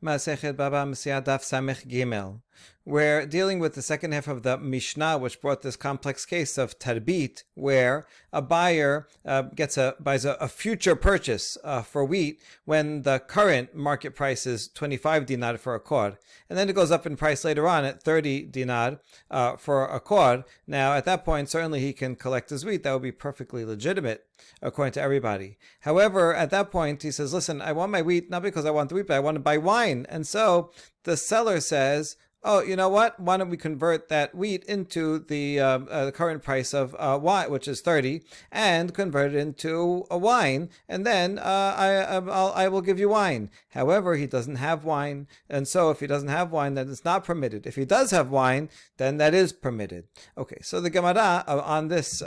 Masechet Baba Mesia Daf Samech Gimel. We're dealing with the second half of the Mishnah, which brought this complex case of tarbit, where a buyer buys a future purchase for wheat when the current market price is 25 dinar for a kor, and then it goes up in price later on at 30 dinar for a kor. Now, at that point, certainly he can collect his wheat. That would be perfectly legitimate, according to everybody. However, at that point, he says, listen, I want my wheat, not because I want the wheat, but I want to buy wine. And so the seller says, oh, you know what? Why don't we convert that wheat into the current price of wine, which is 30, and convert it into a wine, and then I will give you wine. However, he doesn't have wine, and so if he doesn't have wine, then it's not permitted. If he does have wine, then that is permitted. Okay, so the Gemara on this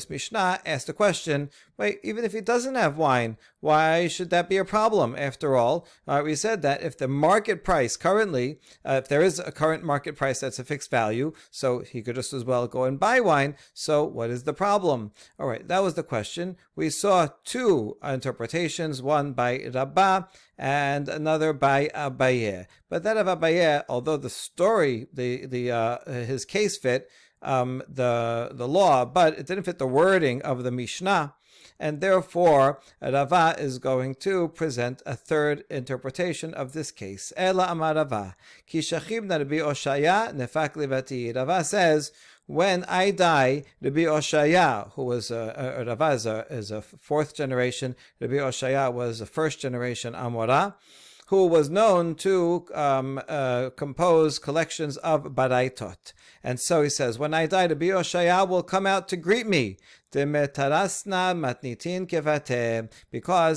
Mishnah asked a question. Wait, even if he doesn't have wine, why should that be a problem? After all, we said that if the market price currently, if there is a current market price that's a fixed value, so he could just as well go and buy wine. So what is the problem? All right, that was the question. We saw two interpretations, one by Rabbah and another by Abaye. But that of Abaye, although the story, his case fit the law, but it didn't fit the wording of the Mishnah. And therefore, Rava is going to present a third interpretation of this case. Ela amar Rava, ki shachib na Rabbi Oshaya nefak levati. Rava says, when I die, Rabbi Oshaya, who was Rava is a fourth generation, Rabbi Oshaya was a first generation Amora, who was known to compose collections of baraitot. And so he says, when I die, Rabbi Oshaya will come out to greet me, because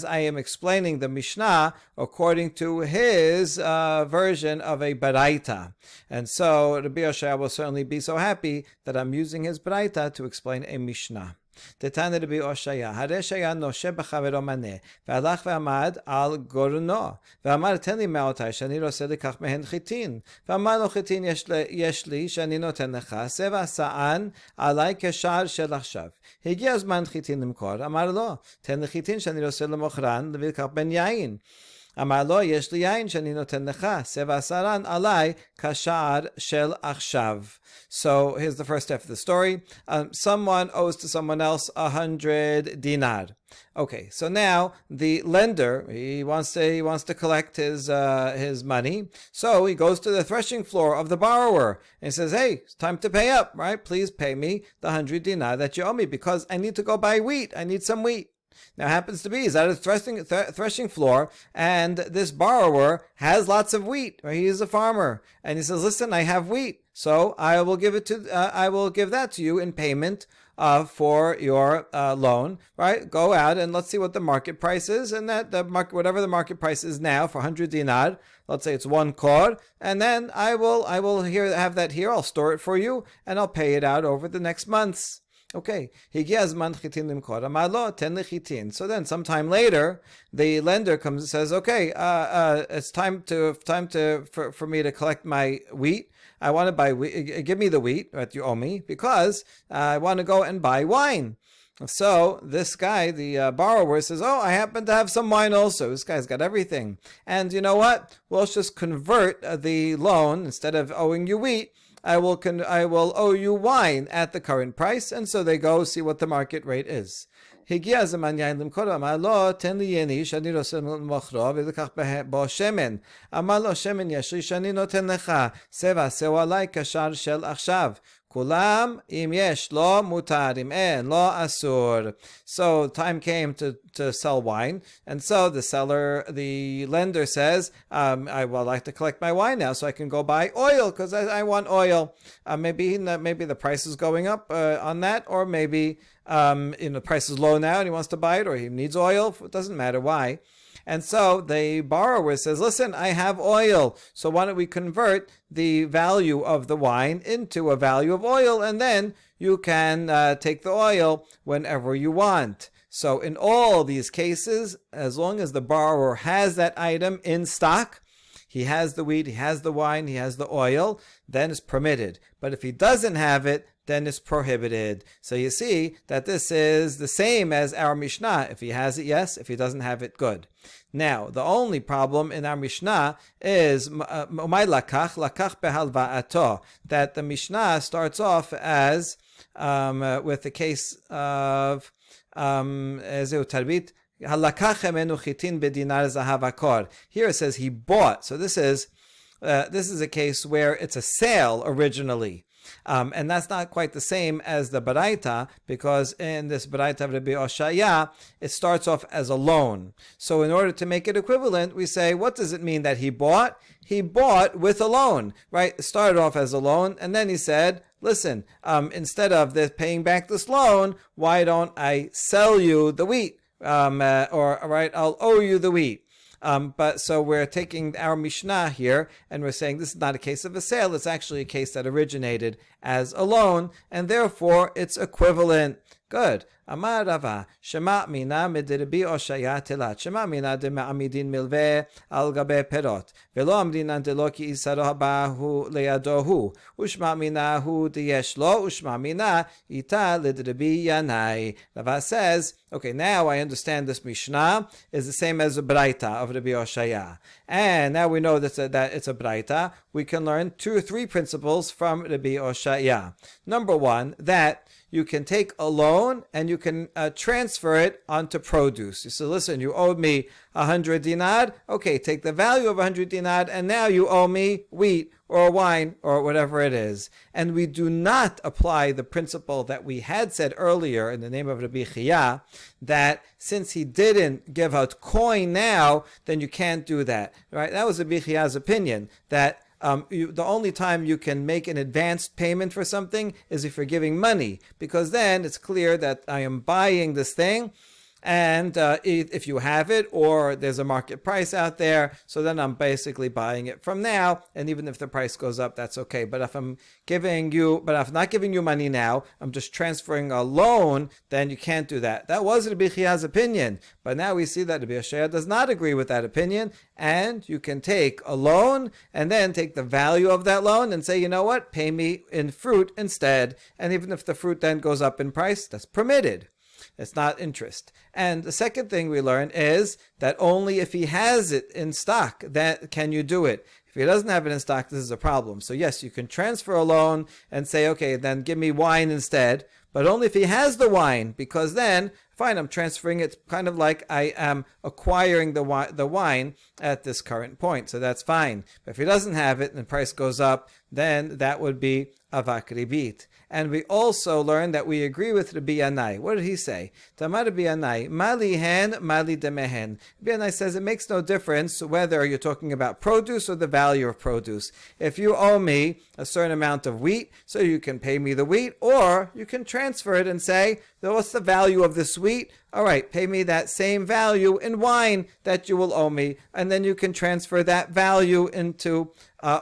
I am explaining the Mishnah according to his version of a baraita. And so Rabbi Oshaya will certainly be so happy that I'm using his baraita to explain a Mishnah. תתן רבי אושיה, הרי שהיה נושה בחברו מנה, והלך ועמד על גורנו, ואמר תן לי מעותי שאני רוצה לקח מהן חיטין, ואמר לו חיטין יש לי שאני נותן לך, סבע שען עלי כשער של עכשיו. הגיע הזמן חיטין למכור, אמר לו תן לי חיטין שאני רוצה למוכרן, ולקח בן יין. אמר לו, יש לי יין שאני נותן לך, סבע שערן עלי כשער של עכשיו. So here's the first half of the story. Someone owes to someone else 100 dinar. Okay, so now the lender, he wants to collect his money. So he goes to the threshing floor of the borrower and says, hey, it's time to pay up, right? Please pay me the 100 dinar that you owe me because I need to go buy wheat. I need some wheat. Now, it happens to be he's at a threshing floor, and this borrower has lots of wheat. Right? He is a farmer, and he says, "Listen, I have wheat, so I will give that to you in payment for your loan. Right? Go out and let's see what the market price is, and whatever the market price is now for 100 dinar. Let's say it's 1 kor, and then I will have that here. I'll store it for you, and I'll pay it out over the next months." Okay, so then sometime later, the lender comes and says, okay, it's time for me to collect my wheat. I want to buy wheat. Give me the wheat that you owe me because I want to go and buy wine. So this guy, the borrower, says, oh, I happen to have some wine also. This guy's got everything. And you know what? We'll just convert the loan. Instead of owing you wheat, I will owe you wine at the current price. And so they go see what the market rate is. הגיע הזמן יין למכור, אמר לו, תן לי יני שאני רוצה למוכרו ולקח בו שמן. אמר לו, שמן יש לי שאני נותן לך, סבע שאו עלי כשער של עכשיו. כולם, אם יש לו מותר, אם אין לו אסור. So time came to sell wine, and so the lender says, I would like to collect my wine now so I can go buy oil because I want oil. Maybe the price is going up on that, or maybe the price is low now and he wants to buy it, or he needs oil. It doesn't matter why. And so the borrower says, listen, I have oil, so why don't we convert the value of the wine into a value of oil, and then you can take the oil whenever you want. So in all these cases, as long as the borrower has that item in stock, he has the wheat, he has the wine, he has the oil, then it's permitted. But if he doesn't have it, then it's prohibited. So you see that this is the same as our Mishnah. If he has it, yes. If he doesn't have it, good. Now, the only problem in our Mishnah is umay lakach behalva'ato, that the Mishnah starts off as with the case of tarbit. Here it says he bought. So this is a case where it's a sale originally. And that's not quite the same as the Baraita, because in this Baraita of Rabbi Oshaya, it starts off as a loan. So in order to make it equivalent, we say, what does it mean that he bought? He bought with a loan, right? It started off as a loan, and then he said, listen, instead of paying back this loan, why don't I sell you the wheat? I'll owe you the wheat. But so we're taking our Mishnah here, and we're saying this is not a case of a sale. It's actually a case that originated as a loan, and therefore it's equivalent. Good. Amar Rava, Shema mina midirbi oshaya telat. Shema mina de ma'amidin milve al gabe perot. Velo amrinan de lo ki isaro habahu leyadohu. Ushma mina hu de yesh lo. Ushma mina ita lidirbi yanai. Rava says, okay, now I understand this Mishnah is the same as a Braita of Rabbi Oshaya. And now we know that it's a Braita. We can learn 2 or 3 principles from Rabbi Oshaya. Number 1, that you can take a loan and you can transfer it onto produce. So listen, you owed me 100 dinar. Okay, take the value of 100 dinar and now you owe me wheat or wine or whatever it is. And we do not apply the principle that we had said earlier in the name of Rabbi Chia, that since he didn't give out coin now, then you can't do that. Right? That was Rabbi Chia's opinion, that the only time you can make an advanced payment for something is if you're giving money, because then it's clear that I am buying this thing, and if you have it or there's a market price out there, so then I'm basically buying it from now, and even if the price goes up, that's okay. But if I'm not giving you money now, I'm just transferring a loan, then you can't do that. That was Rabbi Chia's opinion, but now we see that Rabbi Yoshaya does not agree with that opinion, and you can take a loan and then take the value of that loan and say, you know what, pay me in fruit instead, and even if the fruit then goes up in price, that's permitted. It's not interest. And the second thing we learn is that only if he has it in stock, that can you do it. If he doesn't have it in stock, this is a problem. So yes, you can transfer a loan and say, okay, then give me wine instead, but only if he has the wine, because then, fine, I'm transferring it kind of like I am acquiring the wine at this current point. So that's fine. But if he doesn't have it and the price goes up, then that would be avak ribit. And we also learned that we agree with Rabbi Yanai. What did he say? Tamar Rabbi Yanai, mali hen, mali demehen. Rabbi Yanai says it makes no difference whether you're talking about produce or the value of produce. If you owe me a certain amount of wheat, so you can pay me the wheat, or you can transfer it and say, what's the value of this wheat? All right, pay me that same value in wine that you will owe me, and then you can transfer that value into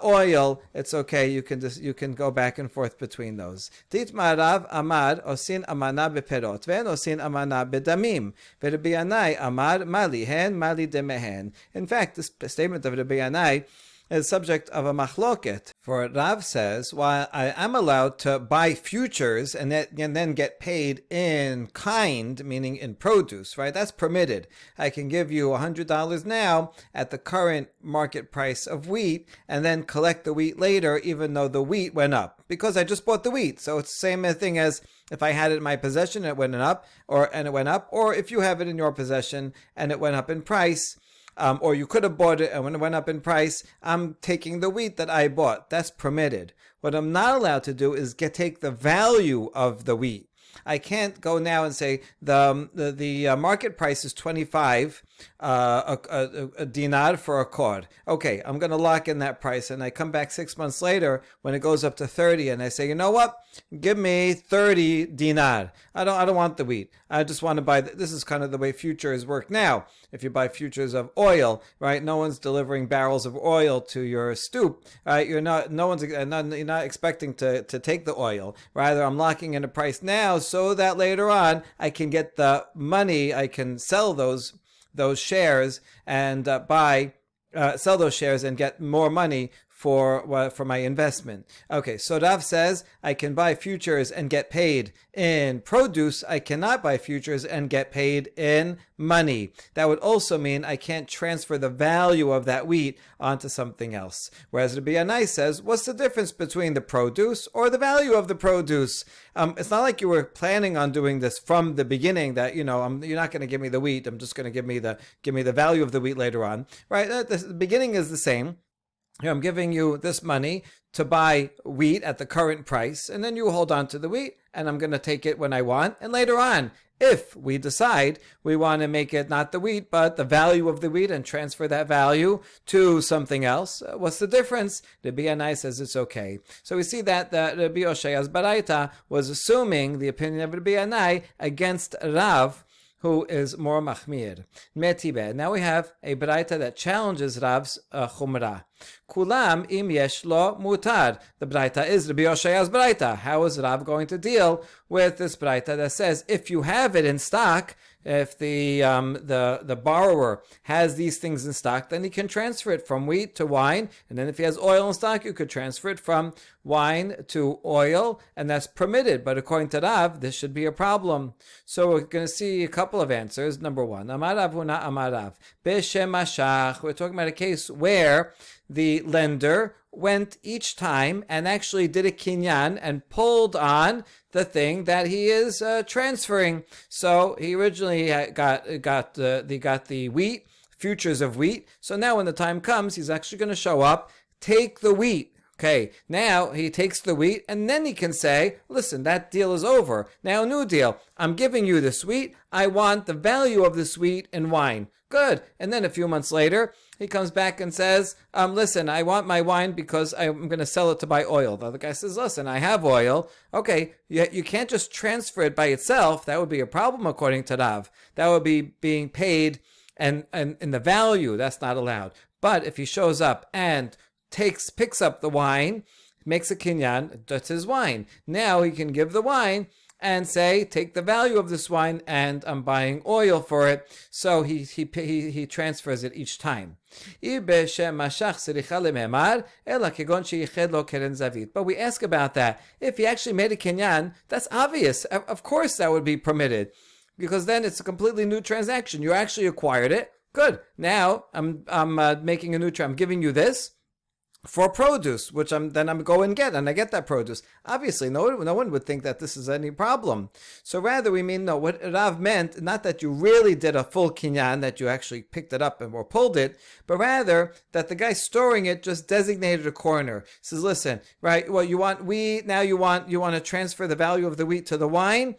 oil. It's okay. You can go back and forth between those. Titmarav amar osin amana beperot ven osin amana bedamim. Rabbi Yanai amar mali hen mali demehen. In fact, this statement of Rabbi Yanai is subject of a machloket. For Rav says, while I am allowed to buy futures and then get paid in kind, meaning in produce, right? That's permitted. I can give you $100 now at the current market price of wheat and then collect the wheat later, even though the wheat went up, because I just bought the wheat. So it's the same thing as if I had it in my possession and it went up, or if you have it in your possession and it went up in price, or you could have bought it and when it went up in price, I'm taking the wheat that I bought. That's permitted. What I'm not allowed to do is take the value of the wheat. I can't go now and say the market price is 25 a dinar for a cord. Okay, I'm going to lock in that price, and I come back 6 months later when it goes up to 30, and I say, you know what? Give me 30 dinar. I don't want the wheat. I just want to buy. This is kind of the way futures work now. If you buy futures of oil, right? No one's delivering barrels of oil to your stoop, right? You're not expecting to take the oil. Rather, I'm locking in a price now so that later on I can get the money. I can sell those shares and sell those shares and get more money for my investment. Okay, so Rav says I can buy futures and get paid in produce. I cannot buy futures and get paid in money. That would also mean I can't transfer the value of that wheat onto something else. Whereas Rabbi Yanai says, what's the difference between the produce or the value of the produce? It's not like you were planning on doing this from the beginning, that you're not going to give me the wheat. I'm just going to give me the value of the wheat later on, right? The beginning is the same. Here, I'm giving you this money to buy wheat at the current price, and then you hold on to the wheat, and I'm going to take it when I want. And later on, if we decide we want to make it not the wheat, but the value of the wheat and transfer that value to something else, what's the difference? Rabbi Yanai says it's okay. So we see that Rabbi Oshaya's Baraita was assuming the opinion of Rabbi Yanai against Rav, who is more machmir. Metibe. Now we have a Baraita that challenges Rav's chumrah. Kulam im yesh lo mutar. The Baraita is Rabbi Yoshaya's Baraita. How is Rav going to deal with this Baraita that says if you have it in stock, if the borrower has these things in stock, then he can transfer it from wheat to wine, and then if he has oil in stock, you could transfer it from wine to oil, and that's permitted. But according to Rav, this should be a problem. So we're going to see a couple of answers. Number one, Amarav huna Amarav Beshem Mashach. We're talking about a case where the lender went each time and actually did a kinyan and pulled on the thing that he is transferring. So he originally got the wheat, futures of wheat. So now when the time comes, he's actually going to show up, take the wheat. Okay, now he takes the wheat, and then he can say, listen, that deal is over. Now, new deal. I'm giving you this wheat. I want the value of this wheat in wine. Good. And then a few months later, he comes back and says, listen, I want my wine because I'm going to sell it to buy oil. The other guy says, listen, I have oil. Okay, you can't just transfer it by itself. That would be a problem according to Rav. That would be being paid and in the value. That's not allowed. But if he shows up and picks up the wine, makes a kinyan, that's his wine. Now he can give the wine and say, take the value of this wine, and I'm buying oil for it. So he transfers it each time. But we ask about that. If he actually made a kinyan, that's obvious. Of course that would be permitted, because then it's a completely new transaction. You actually acquired it. Good. Now I'm making a new I'm giving you this for produce, which I'm go and get, and I get that produce. Obviously, no one would think that this is any problem. So rather, we mean, no, what Rav meant, not that you really did a full kinyan, that you actually picked it up or pulled it, but rather that the guy storing it just designated a corner. He says, listen, right, well, you want wheat, now you want to transfer the value of the wheat to the wine.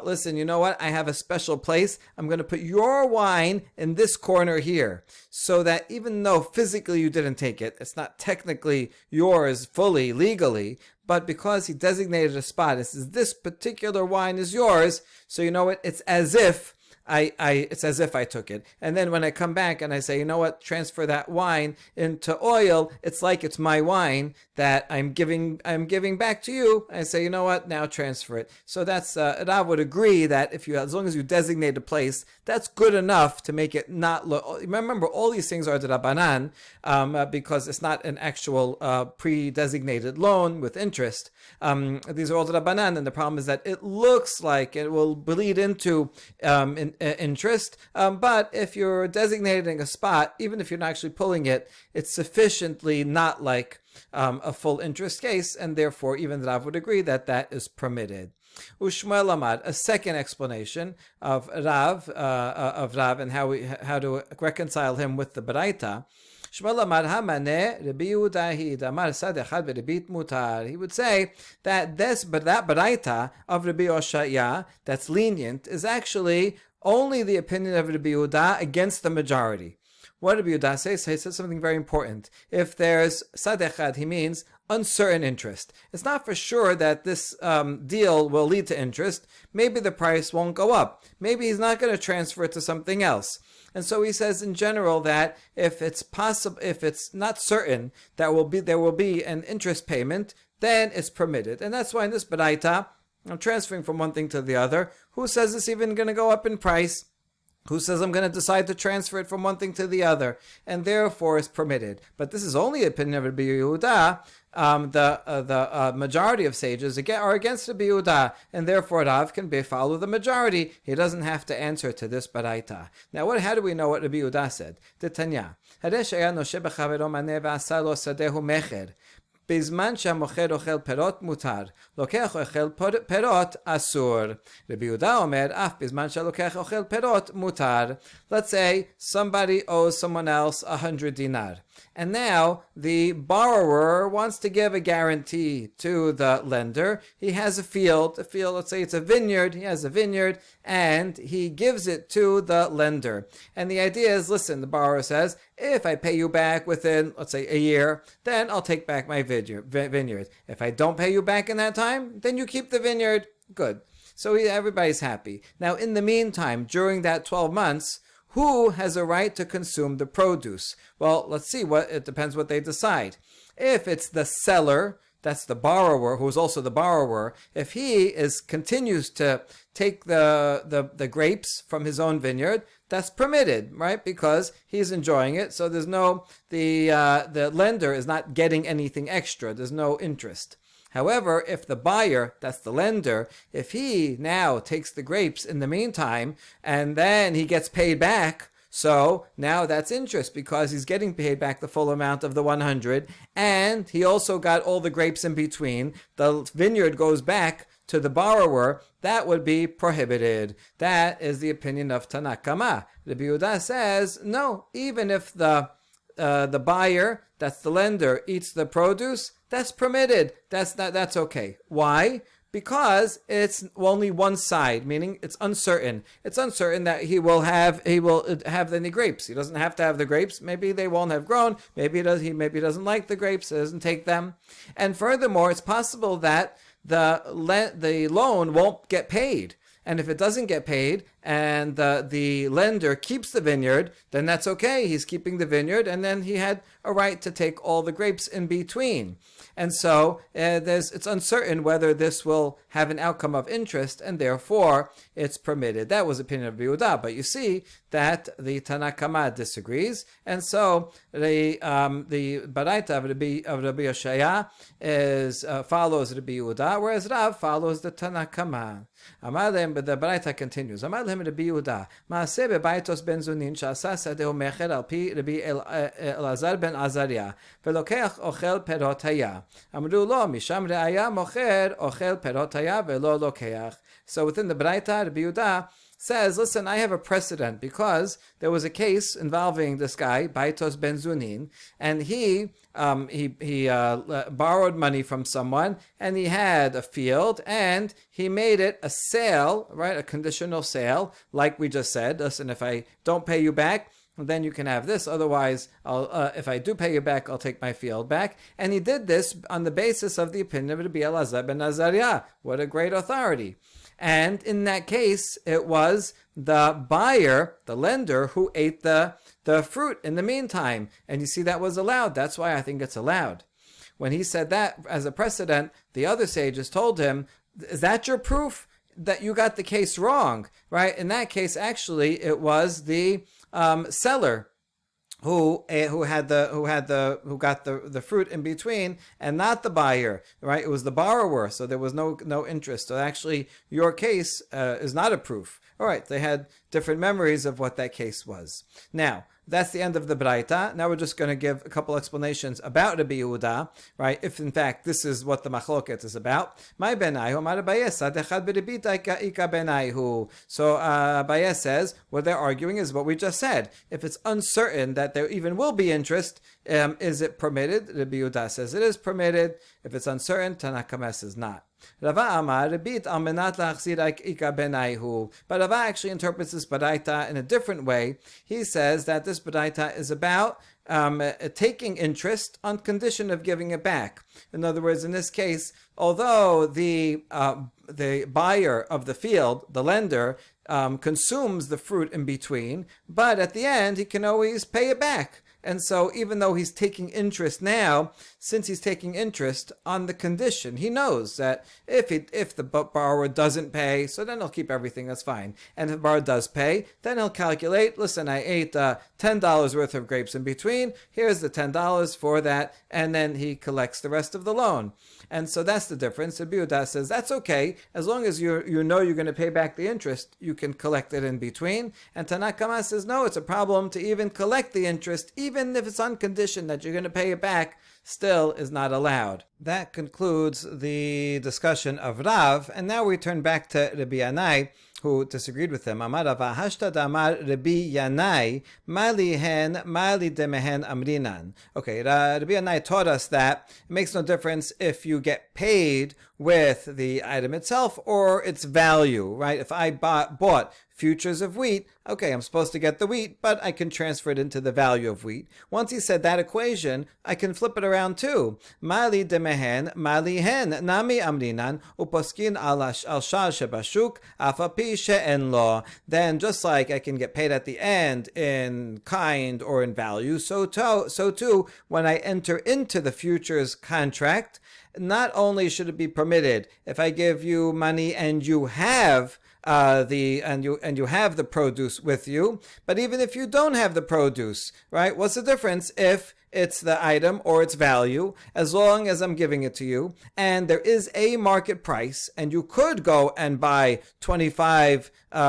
Listen, you know what? I have a special place. I'm going to put your wine in this corner here, so that even though physically you didn't take it, it's not technically yours fully, legally, but because he designated a spot, it says this particular wine is yours, so you know what? It's as if it's as if I took it. And then when I come back and I say, you know what, transfer that wine into oil, it's like it's my wine that I'm giving back to you. I say, you know what, now transfer it. So that's, Rav would agree that as long as you designate a place, that's good enough to make it not look. Remember, all these things are D'Rabbanan, because it's not an actual pre-designated loan with interest. These are all D'Rabbanan, and the problem is that it looks like it will bleed into interest, but if you're designating a spot, even if you're not actually pulling it, it's sufficiently not like a full interest case, and therefore even Rav would agree that that is permitted. Ushmuel Amad, a second explanation of Rav and how to reconcile him with the Baraita. Shmuel Amar Hamane Rabbi Yehuda Amar Sad Echad V'Ribit Mutar. He would say that that Baraita of Rabbi Oshaya that's lenient is actually only the opinion of Rabbi Yehuda against the majority. What did Rabbi Yehuda say? So he said something very important. If there's Sad Echad, he means uncertain interest. It's not for sure that this deal will lead to interest. Maybe the price won't go up. Maybe he's not going to transfer it to something else. And so he says in general that if it's possible, if it's not certain that there will be an interest payment, then it's permitted. And that's why in this Baraita, I'm transferring from one thing to the other. Who says it's even going to go up in price? Who says I'm going to decide to transfer it from one thing to the other, and therefore is permitted. But this is only opinion of Rabbi Yehuda. The majority of sages are against Rabbi Yehuda, and therefore Rav can follow the majority. He doesn't have to answer to this baraita. Now, how do we know what Rabbi Yehuda said? Tanya. בזמן שהמוכר אוכל פירות מותר, לוקח אוכל פירות אסור. רבי יהודה אומר, אף בזמן שהלוקח אוכל פירות מותר. Let's say somebody owes someone else 100 dinar. And now the borrower wants to give a guarantee to the lender. He has a field, let's say it's a vineyard. He has a vineyard and he gives it to the lender. And the idea is, listen, the borrower says, if I pay you back within, let's say, a year, then I'll take back my vineyard. If I don't pay you back in that time, then you keep the vineyard. Good. So everybody's happy. Now, in the meantime, during that 12 months, who has a right to consume the produce? Well, let's see. It depends what they decide. If it's the seller, that's the borrower, who's also the borrower, if he continues to take the grapes from his own vineyard, that's permitted, right? Because he's enjoying it. So there's the lender is not getting anything extra. There's no interest. However, if the buyer, that's the lender, if he now takes the grapes in the meantime and then he gets paid back, so now that's interest because he's getting paid back the full amount of the 100 and he also got all the grapes in between, the vineyard goes back to the borrower, that would be prohibited. That is the opinion of Tanakama. Rabbi Yehuda says, no, even if the buyer, that's the lender, eats the produce, that's permitted. That's okay. Why? Because it's only one side, meaning it's uncertain. It's uncertain that he will have any grapes. He doesn't have to have the grapes. Maybe they won't have grown. Maybe he doesn't like the grapes. He doesn't take them. And furthermore, it's possible that the loan won't get paid. And if it doesn't get paid and the lender keeps the vineyard, then that's okay. He's keeping the vineyard and then he had a right to take all the grapes in between. And so it's uncertain whether this will have an outcome of interest and therefore it's permitted. That was the opinion of Yehuda. But you see that the Tanakama disagrees. And so the Baraita of Rabbi Yoshaya follows Rabbi Yehuda, whereas Rav follows the Tanakama. But the Baraita continues. Amar lehem Rabbi Yehuda, Maaseh bebaitos ben zunin sha'asa sadeh mecher al pi Rabbi Elazar ben Azariah, velokeach ochel perot haya. Amru lo misham re'aya mocher ochel perot haya velo lokeach. So within the Baraita, Rabbi Yehuda says, listen, I have a precedent because there was a case involving this guy, Baitos Ben Zunin, and he borrowed money from someone, and he had a field, and he made it a sale, right, a conditional sale, like we just said. Listen, if I don't pay you back, then you can have this. Otherwise, if I do pay you back, I'll take my field back. And he did this on the basis of the opinion of Rabbi Elazar ben Azariah. What a great authority. And in that case, it was the buyer, the lender, who ate the fruit in the meantime. And you see, that was allowed. That's why I think it's allowed. When he said that as a precedent, the other sages told him, is that your proof that you got the case wrong? Right? In that case, actually, it was the seller who got the fruit in between, and not the buyer, right? It was the borrower, so there was no interest. So actually, your case is not a proof. All right, they had different memories of what that case was. Now, that's the end of the Braita. Now we're just going to give a couple explanations about Rabbi Yehuda, right? If in fact this is what the machloket is about. My benaihu, mar Abaye dechad beribit ika benaihu. So Abaye says what they're arguing is what we just said. If it's uncertain that there even will be interest, is it permitted? Rabbi Yehuda says it is permitted. If it's uncertain, Tanakama says not. Rava Amar Rebit al menat lachzir ika benaihu. But Rava actually interprets this baraita in a different way. He says that this baraita is about taking interest on condition of giving it back. In other words, in this case, although the buyer of the field, the lender, consumes the fruit in between, but at the end he can always pay it back. And so even though he's taking interest now, since he's taking interest on the condition, he knows that if the borrower doesn't pay, so then he'll keep everything, that's fine. And if the borrower does pay, then he'll calculate, listen, I ate $10 worth of grapes in between, here's the $10 for that, and then he collects the rest of the loan. And so that's the difference. Rabbi Yehuda says that's okay, as long as you know you're going to pay back the interest, you can collect it in between. And Tanna Kama says no, it's a problem to even collect the interest, even if it's on condition that you're going to pay it back, still is not allowed. That concludes the discussion of Rav, and now we turn back to Rabbi Yanai, who disagreed with him. Amar Rava hashta damar Rabbi Yanai mali demehen amrinan. Okay, Rabbi Yanai taught us that it makes no difference if you get paid with the item itself or its value, right? If I bought futures of wheat, okay, I'm supposed to get the wheat, but I can transfer it into the value of wheat. Once he said that equation, I can flip it around too. Mali demehen, mali hen, nami amrinan, uposkin al shar shebashuk, afapi she'en lo. Then just like I can get paid at the end in kind or in value, so too, when I enter into the futures contract, not only should it be permitted if I give you money and you have you have the produce with you, but even if you don't have the produce, right? What's the difference if it's the item or its value, as long as I'm giving it to you, and there is a market price, and you could go and buy 25 with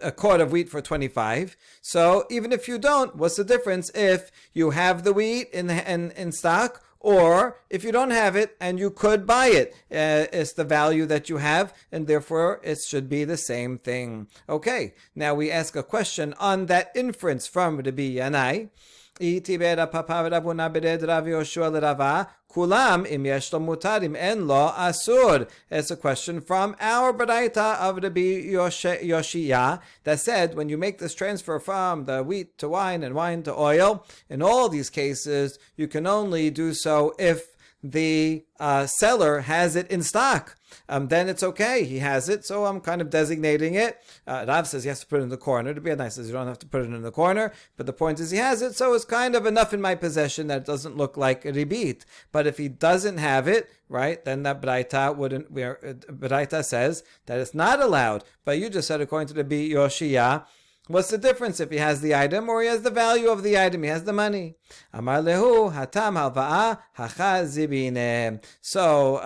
a quart of wheat for 25. So even if you don't, what's the difference if you have the wheat in stock, or if you don't have it and you could buy it? It's the value that you have, and therefore it should be the same thing. Okay, now we ask a question on that inference from Rabbi Yanai. Kulam im yesh lo mutar im en lo asur. It's a question from our Baraita of Rabbi Yoshia that said when you make this transfer from the wheat to wine and wine to oil, in all these cases you can only do so if the seller has it in stock. Then it's okay. He has it, so I'm kind of designating it. Rav says he has to put it in the corner. To be nice, says you don't have to put it in the corner. But the point is he has it, so it's kind of enough in my possession that it doesn't look like a ribit. But if he doesn't have it, right, then that Braita wouldn't. Braita says that it's not allowed. But you just said according to the Rabbi Yoshia, what's the difference if he has the item or he has the value of the item? He has the money. Amar lehu hatam halva'a hacha zibine. So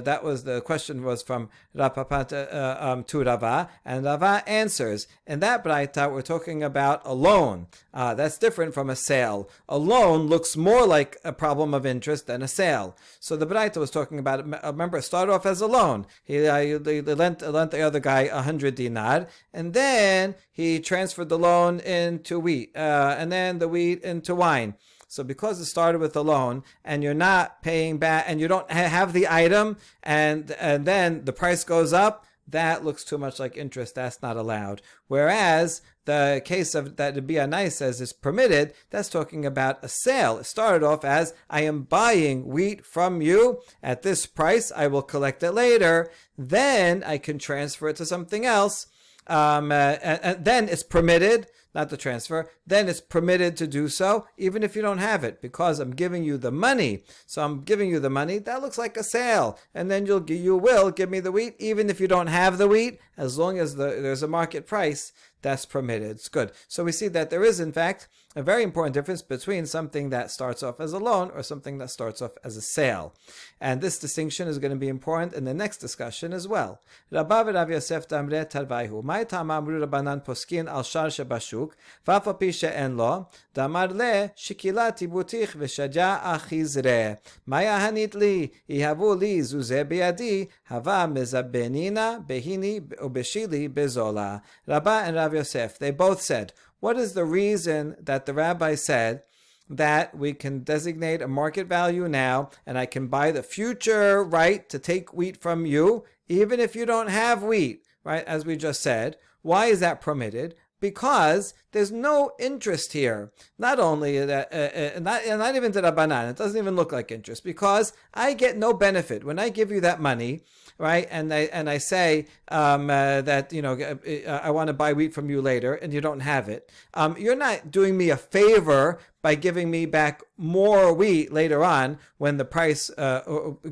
that was the question was from Rapapata to Rava, and Rava answers. In that Braita, we're talking about a loan. That's different from a sale. A loan looks more like a problem of interest than a sale. So the Braita was talking about, remember, it started off as a loan. He lent the other guy 100 dinar, and then he transferred the loan into wheat, and then the wheat into wine. So because it started with a loan, and you're not paying back, and you don't have the item, and then the price goes up, that looks too much like interest. That's not allowed. Whereas the case of that Rabbi Yanai says is permitted, that's talking about a sale. It started off as, I am buying wheat from you at this price. I will collect it later. Then I can transfer it to something else. And then it's permitted, not the transfer, then it's permitted to do so, even if you don't have it, because I'm giving you the money. So I'm giving you the money, that looks like a sale. And then you will give me the wheat, even if you don't have the wheat, as long as there's a market price, that's permitted. It's good. So we see that there is, in fact, a very important difference between something that starts off as a loan or something that starts off as a sale. And this distinction is going to be important in the next discussion as well. Rabba v'Rav Yosef damre tarvaihu. Mai tama amru Rabbanan poskin al shar shebashuk, v'afa pi she'en lo, damar le shikila tibutich v'shaja achizre. Maya hanit li, ihavu li zuze biyadi, hava mezabenina behini ubeshili bezola. Rabba and Rav Yosef, they both said, what is the reason that the rabbi said that we can designate a market value now and I can buy the future right to take wheat from you, even if you don't have wheat, right? As we just said, why is that permitted? because there's no interest here. Not only that, not even the Rabbanan, it doesn't even look like interest, because I get no benefit. When I give you that money, right, and I say that, I want to buy wheat from you later, and you don't have it, you're not doing me a favor by giving me back more wheat later on when the price,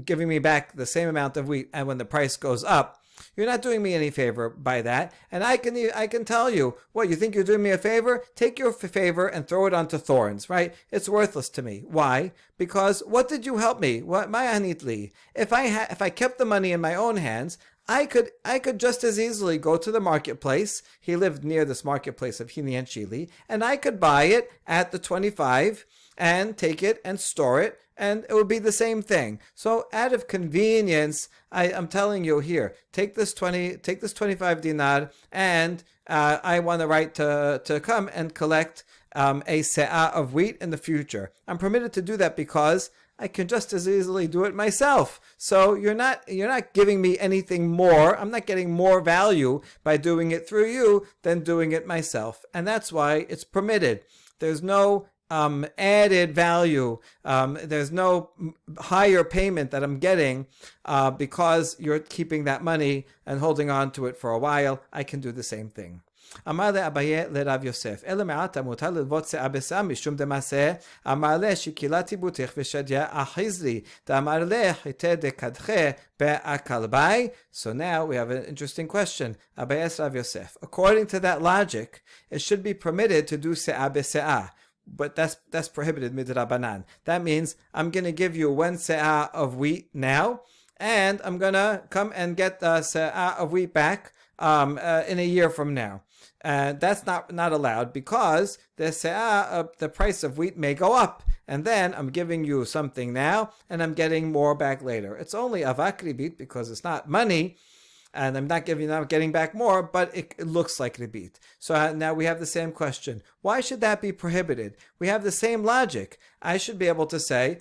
giving me back the same amount of wheat, and when the price goes up. You're not doing me any favor by that. And I can tell you, what, you think you're doing me a favor? Take your favor and throw it onto Thorns, right? It's worthless to me. Why? Because what did you help me? What, my anitli? If I kept the money in my own hands, I could just as easily go to the marketplace. He lived near this marketplace of Hini and Chili, and I could buy it at the 25 and take it and store it, and it would be the same thing. So out of convenience, I'm telling you here, take this 25 dinar, and I want the right to come and collect a se'ah of wheat in the future. I'm permitted to do that because I can just as easily do it myself. So you're not giving me anything more. I'm not getting more value by doing it through you than doing it myself. And that's why it's permitted. There's no added value. There's no higher payment that I'm getting because you're keeping that money and holding on to it for a while. I can do the same thing. אמר לאביי לרב יוסף, אלא מעתה מותר ללוות שיער בשיער משום דמעשה, אמר לה שקילתי בוטך ושדיה אחיזרי, דאמר לה חיטה דקדחה באכלבי. So now we have an interesting question. Abaye asked Rav Yosef, according to that logic, it should be permitted to do שיער בשיער. But that's prohibited midrabanan. That means I'm going to give you 1 se'ah of wheat now, and I'm going to come and get the se'ah of wheat back in a year from now. That's not allowed, because the se'ah, the price of wheat may go up, and then I'm giving you something now, and I'm getting more back later. It's only avak ribit because it's not money, and I'm not getting back more, but it looks like ribit. So now we have the same question. Why should that be prohibited? We have the same logic. I should be able to say,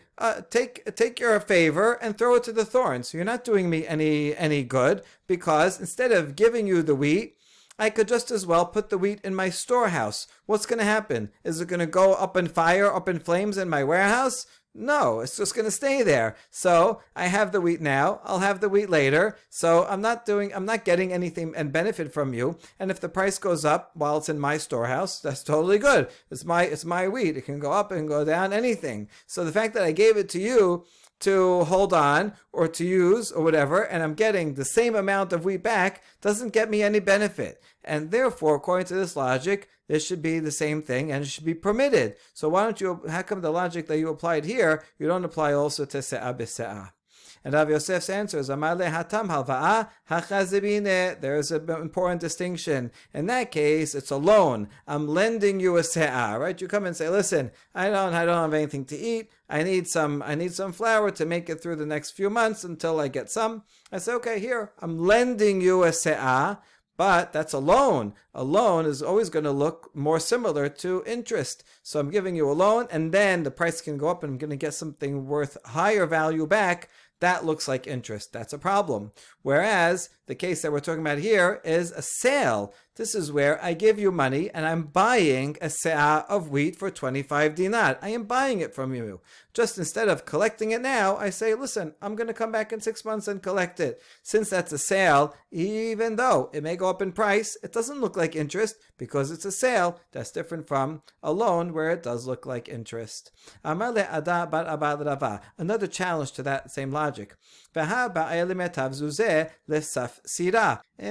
take your favor and throw it to the thorns. You're not doing me any good, because instead of giving you the wheat, I could just as well put the wheat in my storehouse. What's going to happen? Is it going to go up in fire, up in flames in my warehouse? No, it's just going to stay there. So I have the wheat now. I'll have the wheat later. So I'm not getting anything and benefit from you. And if the price goes up while it's in my storehouse, that's totally good. It's my wheat. It can go up and go down, anything. So the fact that I gave it to you to hold on or to use or whatever, and I'm getting the same amount of wheat back, doesn't get me any benefit. And therefore, according to this logic, this should be the same thing and it should be permitted. So how come the logic that you applied here, you don't apply also to se'ah b'se'ah? And Rav Yosef's answer is, Amar le hatam halva'a hachazibine. There is an important distinction. In that case, it's a loan. I'm lending you a se'ah, right? You come and say, listen, I don't have anything to eat. I need some flour to make it through the next few months until I get some. I say, okay, here, I'm lending you a se'ah. But that's a loan. A loan is always going to look more similar to interest. So I'm giving you a loan, and then the price can go up and I'm going to get something worth higher value back. That looks like interest. That's a problem. Whereas the case that we're talking about here is a sale. This is where I give you money and I'm buying a se'ah of wheat for 25 dinar. I am buying it from you. Just instead of collecting it now, I say, listen, I'm going to come back in 6 months and collect it. Since that's a sale, even though it may go up in price, it doesn't look like interest because it's a sale. That's different from a loan where it does look like interest. Another challenge to that same logic. In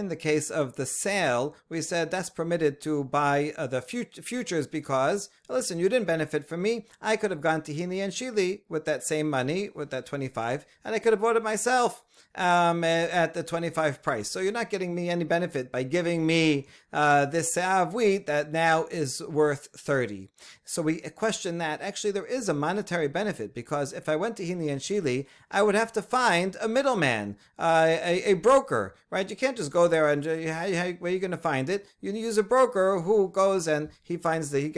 the case of the sale, we said that's permitted to buy the futures because, listen, you didn't benefit from me. I could have gone to Hini and Shili with that same money, with that 25, and I could have bought it myself at the 25 price. So you're not getting me any benefit by giving me this se'ah of wheat that now is worth 30. So we question that. Actually, there is a monetary benefit because if I went to Hini and Shili, I would have to find a middleman, a broker, right? You can't just go there and where are you going to find it? You use a broker who goes and he finds that he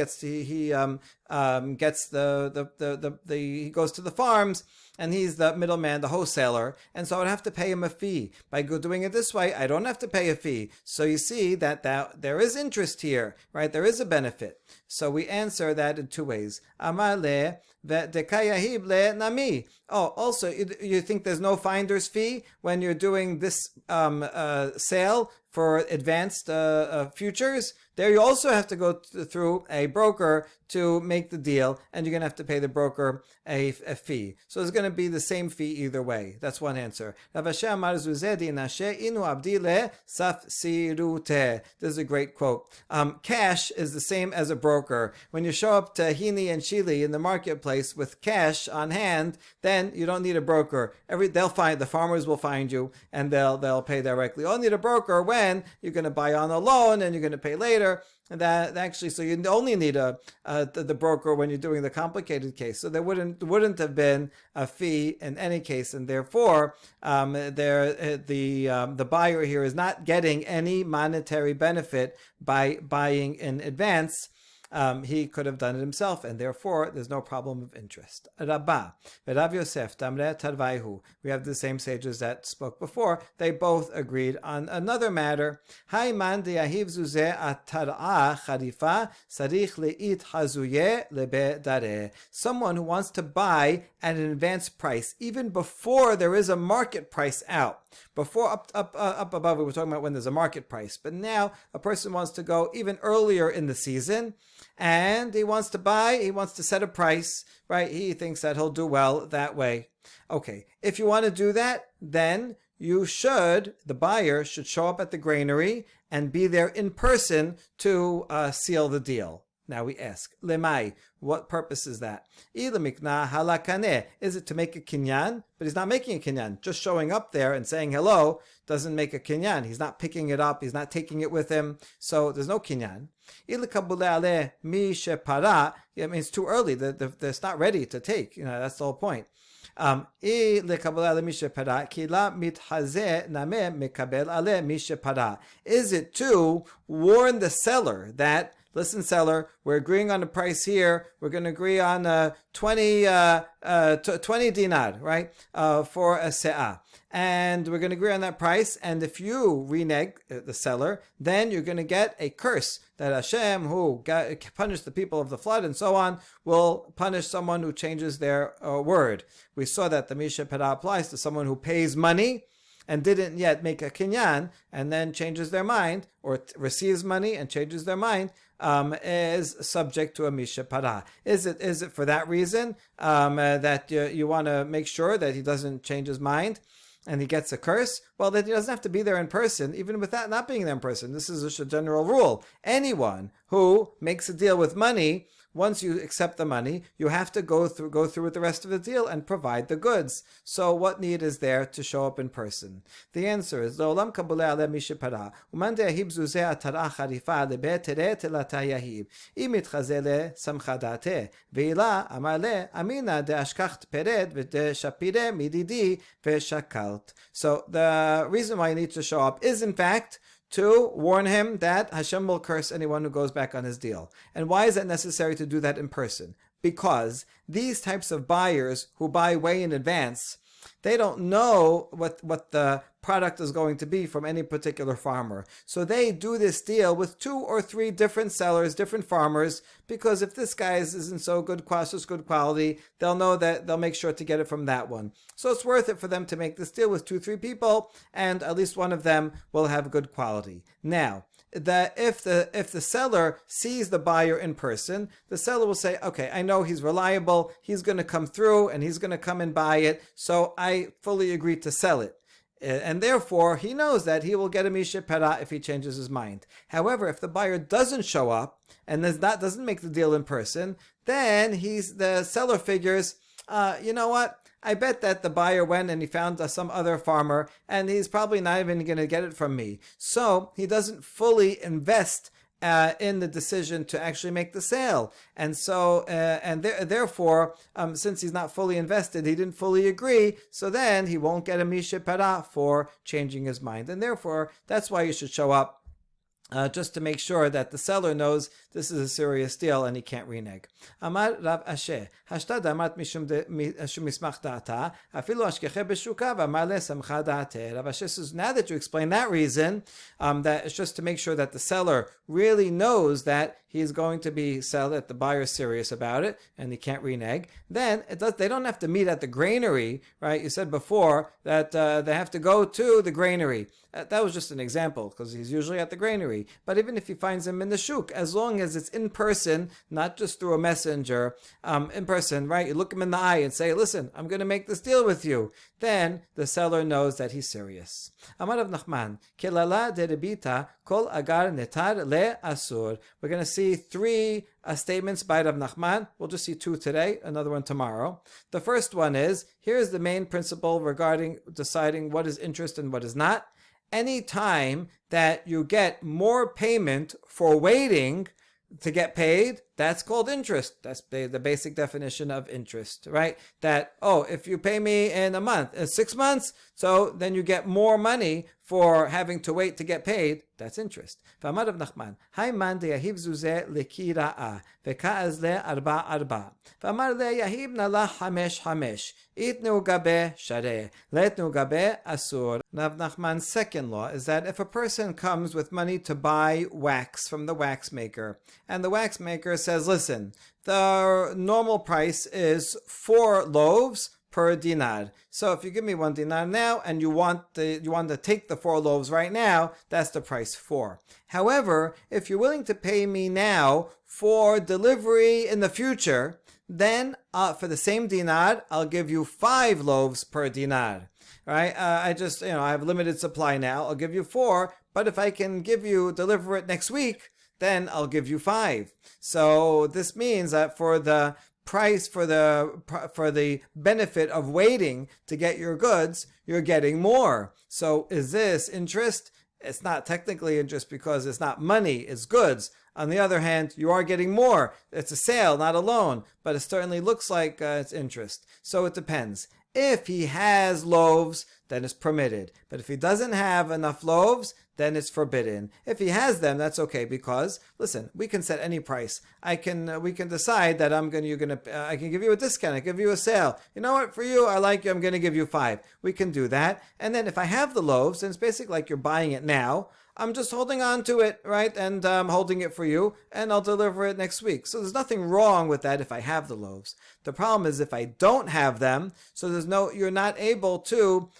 gets he goes to the farms, and he's the middleman, the wholesaler, and so I would have to pay him a fee. By doing it this way, I don't have to pay a fee. So you see that there is interest here, right? There is a benefit. So we answer that in two ways. Amar le dekayahib le nami. Oh, also, you think there's no finder's fee when you're doing this sale for advanced futures? There you also have to go through a broker to make the deal, and you're going to have to pay the broker a fee. So it's going to be the same fee either way. That's one answer. This is a great quote. Cash is the same as a broker. When you show up to Hini and Shili in the marketplace with cash on hand, then you don't need a broker. The farmers will find you, and they'll pay directly. You only need a broker when you're going to buy on a loan and you're going to pay later. And that actually, so you only need the broker when you're doing the complicated case. So there wouldn't have been a fee in any case, and therefore the buyer here is not getting any monetary benefit by buying in advance. He could have done it himself, and therefore there's no problem of interest. Rabbah, Rav Yosef, Tamre Tarvaihu. We have the same sages that spoke before. They both agreed on another matter. Haiman deyahiv zuze atar'a charifa sarich leit hazuye lebe dare. Someone who wants to buy at an advanced price, even before there is a market price out. Before up above, we were talking about when there's a market price, but now a person wants to go even earlier in the season, and he wants to set a price, right? He thinks that he'll do well that way. Okay, if you want to do that, then the buyer should show up at the granary and be there in person to seal the deal. Now we ask, lemai, what purpose is that? Is it to make a kinyan? But he's not making a kinyan. Just showing up there and saying hello doesn't make a kinyan. He's not picking it up. He's not taking it with him. So there's no kinyan. It means it's too early. It's not ready to take. That's the whole point. Is it to warn the seller that, listen, seller, we're agreeing on a price here. We're going to agree on 20 dinar, right, for a se'ah. And we're going to agree on that price. And if you renege, the seller, then you're going to get a curse that Hashem, who punished the people of the flood and so on, will punish someone who changes their word. We saw that the Misha Pera applies to someone who pays money and didn't yet make a kinyan, and then changes their mind, or receives money and changes their mind, is subject to a misha para. Is it for that reason that you want to make sure that he doesn't change his mind and he gets a curse? Well, then he doesn't have to be there in person, even with that not being there in person. This is a general rule. Anyone who makes a deal with money, once you accept the money, you have to go through with the rest of the deal and provide the goods. So what need is there to show up in person? The answer is Lo'olam kabule ale mishipara. Uman de'ahib zuzeh atara charifa lebe tere telata yahib. Im itchaze le samcha date. Ve'ila amar le amina de'ashkacht pered ve'shapire mididi ve'shakalt. So the reason why you need to show up is, in fact, to warn him that Hashem will curse anyone who goes back on his deal. And why is it necessary to do that in person? Because these types of buyers who buy way in advance, they don't know what the product is going to be from any particular farmer. So they do this deal with 2 or 3 different sellers, different farmers, because if this guy isn't so good quality, they'll know that they'll make sure to get it from that one. So it's worth it for them to make this deal with 2-3 people, and at least one of them will have good quality. Now, if the seller sees the buyer in person, the seller will say, okay, I know he's reliable, he's going to come through and he's going to come and buy it, so I fully agree to sell it. And therefore, he knows that he will get a misha pera if he changes his mind. However, if the buyer doesn't show up and doesn't make the deal in person, then the seller figures, you know what? I bet that the buyer went and he found some other farmer, and he's probably not even going to get it from me. So he doesn't fully invest in the decision to actually make the sale, and so therefore, since he's not fully invested, he didn't fully agree. So then he won't get a misha pera for changing his mind, and therefore that's why you should show up just to make sure that the seller knows this is a serious deal and he can't renege. Amar Rav Asher, Hashta damat mishum mismach da'ata, afilu ashkeche b'shuka v'amar le samcha da'ateh. Rav Asher says, now that you explain that reason, that it's just to make sure that the seller really knows that he's going to be sell, that the buyer's serious about it and he can't renege, then they don't have to meet at the granary, right? You said before that they have to go to the granary. That was just an example because he's usually at the granary. But even if he finds him in the shuk, as long as it's in person, not just through a messenger, in person, right? You look him in the eye and say, listen, I'm going to make this deal with you. Then the seller knows that he's serious. Amar Rav Nachman, Kelala de Rebita, Kol Agar Netar Le Asur. We're going to see three statements by Rav Nachman. We'll just see two today, another one tomorrow. The first one is, here's the main principle regarding deciding what is interest and what is not. Any time that you get more payment for waiting to get paid, that's called interest. That's the basic definition of interest, right? That, if you pay me in a month, 6 months, so then you get more money for having to wait to get paid, that's interest. V'amar Rav Nachman, Hayman de yahiv zuzeh lekira'a, v'ka'az le arba arba. V'amar le yahib nala hamesh hamesh, itnu gabe shareh, letnu gabe asur. Rav Nachman's second law is that if a person comes with money to buy wax from the wax maker, and the wax maker says, listen, the normal price is 4 loaves per dinar. So if you give me 1 dinar now and you want to take the 4 loaves right now, that's the price 4. However, if you're willing to pay me now for delivery in the future, then for the same dinar, I'll give you 5 loaves per dinar. Right? I have limited supply now. I'll give you 4, but if I can deliver it next week, then I'll give you 5. So this means that for the price, for the benefit of waiting to get your goods, you're getting more. So is this interest? It's not technically interest because it's not money, it's goods. On the other hand, you are getting more. It's a sale, not a loan, but it certainly looks like it's interest. So it depends. If he has loaves, then it's permitted. But if he doesn't have enough loaves, then it's forbidden. If he has them, that's okay because, listen, we can set any price. We can decide that I can give you a discount, I can give you a sale. You know what, for you, I like you, I'm going to give you 5. We can do that. And then if I have the loaves, then it's basically like you're buying it now. I'm just holding on to it, right? And I'm holding it for you, and I'll deliver it next week. So there's nothing wrong with that if I have the loaves. The problem is if I don't have them, so you're not able to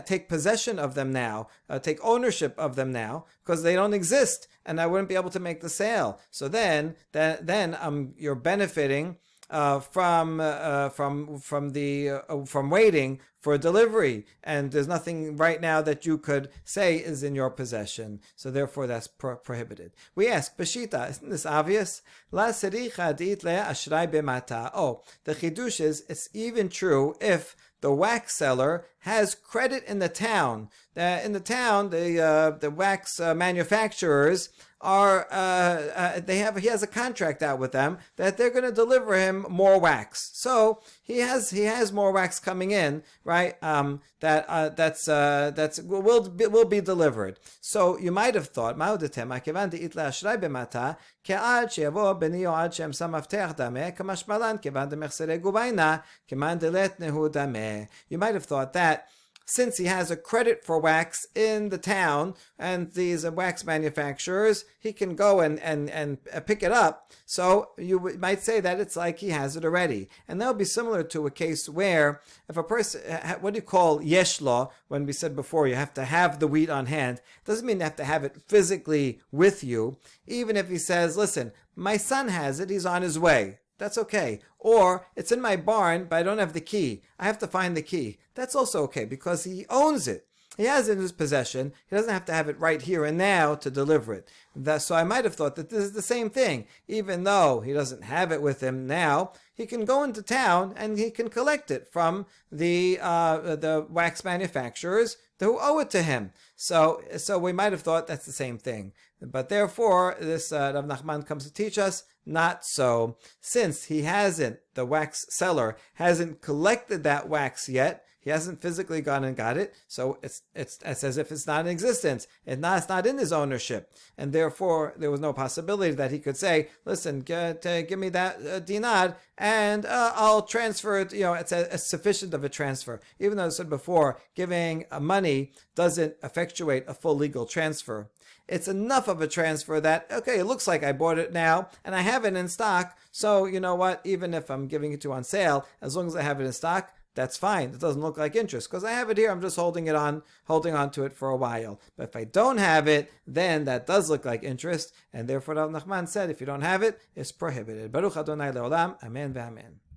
take possession of them now, take ownership of them now, because they don't exist, and I wouldn't be able to make the sale. So then you're benefiting from waiting for delivery, and there's nothing right now that you could say is in your possession. So therefore, that's prohibited. We ask, Bashita, isn't this obvious? La sericha dit le ashray b'mata. The chidush is it's even true if the wax seller has credit in the town. In the town, the wax manufacturers he has a contract out with them that they're going to deliver him more wax. So he has more wax coming in, right? That will be delivered. So you might have thought, you might have thought that since he has a credit for wax in the town and these wax manufacturers, he can go and pick it up. So you might say that it's like he has it already. And that would be similar to a case where if a person, what do you call yesh law? When we said before, you have to have the wheat on hand. Doesn't mean you have to have it physically with you. Even if he says, listen, my son has it, he's on his way. That's okay. Or it's in my barn, but I don't have the key. I have to find the key. That's also okay because he owns it. He has it in his possession. He doesn't have to have it right here and now to deliver it. So I might have thought that this is the same thing. Even though he doesn't have it with him now, he can go into town and he can collect it from the wax manufacturers who owe it to him. So we might have thought that's the same thing. But therefore, this Rav Nachman comes to teach us, not so. Since the wax seller hasn't collected that wax yet, He hasn't physically gone and got it, so it's as if it's not in existence. It's not in his ownership, and therefore there was no possibility that he could say, "Listen, give me that dinar, and I'll transfer it." It's sufficient of a transfer. Even though I said before, giving money doesn't effectuate a full legal transfer. It's enough of a transfer that, okay, it looks like I bought it now and I have it in stock. So you know what? Even if I'm giving it to you on sale, as long as I have it in stock, that's fine. It doesn't look like interest because I have it here. I'm just holding on to it for a while. But if I don't have it, then that does look like interest. And therefore, Rav Nachman said, if you don't have it, it's prohibited. Baruch Adonai Leolam. Amen ve'amen.